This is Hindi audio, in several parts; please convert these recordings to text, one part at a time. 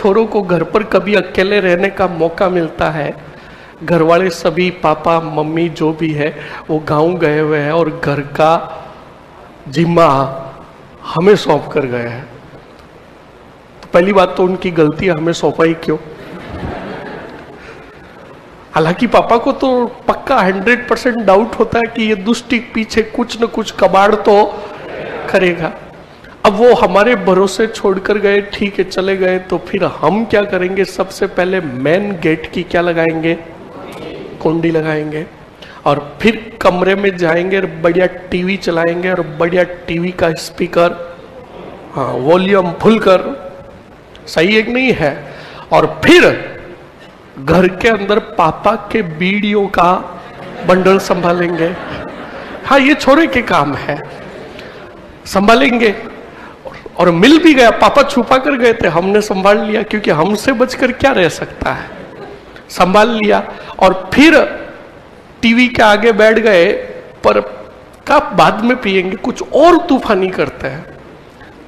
छोरों को घर पर कभी अकेले रहने का मौका मिलता है, घर वाले सभी पापा मम्मी जो भी है वो गांव गए हुए हैं और घर का जिम्मा हमें सौंप कर गए हैं। तो पहली बात तो उनकी गलती है, हमें सौंपा ही क्यों। हालांकि पापा को तो पक्का 100% डाउट होता है कि ये दुष्टी पीछे कुछ न कुछ कबाड़ तो करेगा। अब वो हमारे भरोसे छोड़कर गए, ठीक है चले गए, तो फिर हम क्या करेंगे? सबसे पहले मेन गेट की क्या लगाएंगे? कुंडी लगाएंगे और फिर कमरे में जाएंगे और बढ़िया टीवी चलाएंगे और बढ़िया टीवी का स्पीकर वॉल्यूम फुल कर, सही है कि नहीं है। और फिर घर के अंदर पापा के वीडियो का बंडल संभालेंगे। हाँ, ये छोरे के काम है, संभालेंगे। और मिल भी गया, पापा छुपा कर गए थे, हमने संभाल लिया, क्योंकि हमसे बचकर क्या रह सकता है, संभाल लिया। और फिर टीवी के आगे बैठ गए, पर कप बाद में पिएंगे, कुछ और तूफानी करते हैं।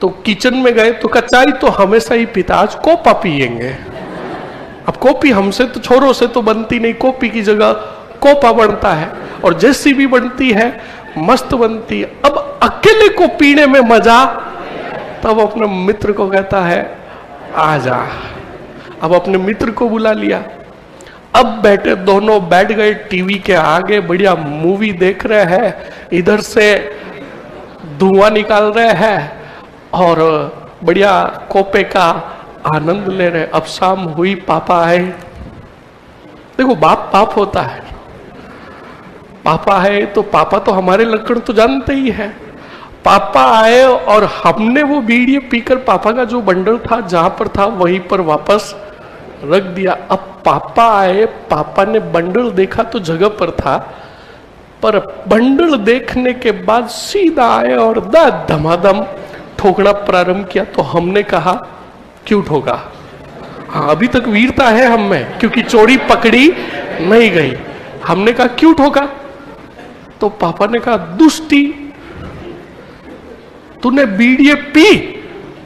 तो किचन में गए तो चाय तो हमेशा ही पीता, आज कोपा पिएंगे। अब कॉपी हमसे तो छोरों से तो बनती नहीं, कॉपी की जगह कोपा बनता है, और जैसी भी बनती है मस्त बनती है। अब अकेले को पीने में मजा, तब अपने मित्र को कहता है आ जा। अब अपने मित्र को बुला लिया, अब बैठे दोनों बैठ गए टीवी के आगे, बढ़िया मूवी देख रहे हैं, इधर से धुआं निकाल रहे हैं और बढ़िया कोपे का आनंद ले रहे। अब शाम हुई, पापा आए। देखो बाप बाप होता है, पापा है तो पापा तो हमारे लक्षण तो जानते ही है। पापा आए और हमने वो बीड़ी पीकर पापा का जो बंडल था जहां पर था वहीं पर वापस रख दिया। अब पापा आए, पापा ने बंडल देखा तो जगह पर था, पर बंडल देखने के बाद सीधा आए और धमाधम ठोकना प्रारंभ किया। तो हमने कहा क्यों ठोका? हाँ, अभी तक वीरता है हम में, क्योंकि चोरी पकड़ी नहीं गई। हमने कहा क्यों ठोका? तो पापा ने कहा दुष्टी, तूने बीड़ी पी?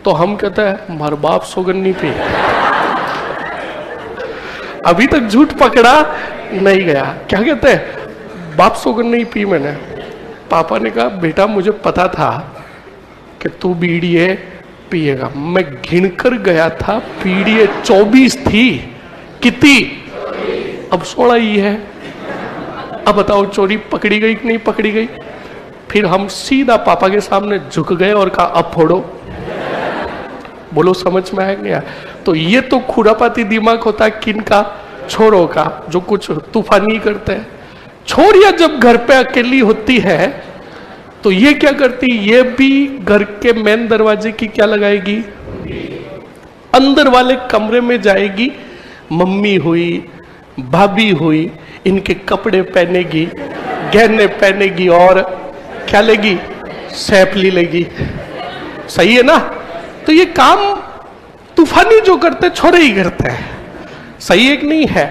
तो हम कहते हैं मार बाप सोगन नहीं पी। अभी तक झूठ पकड़ा नहीं गया। क्या कहते हैं? बाप सोगन नहीं पी मैंने। पापा ने कहा बेटा मुझे पता था कि तू बीड़ी पिएगा, मैं घिनकर गया था, बीड़ी 24 थी, कितनी? अब 16 ही है। अब बताओ चोरी पकड़ी गई कि नहीं पकड़ी गई? फिर हम सीधा पापा के सामने झुक गए और कहा अब फोड़ो। बोलो समझ में आया गया? तो ये तो खुरापाती दिमाग होता है किनका? छोरों का, जो कुछ तूफानी करते हैं। छोरियां जब घर पे अकेली होती है तो ये क्या करती? ये भी घर के मेन दरवाजे की क्या लगाएगी? अंदर वाले कमरे में जाएगी, मम्मी हुई भाभी हुई, इनके कपड़े पहनेगी, गहने पहनेगी और क्या लेगी? सैपली लेगी। सही है ना? तो ये काम तूफानी जो करते छोरे ही करते हैं। सही है कि नहीं है?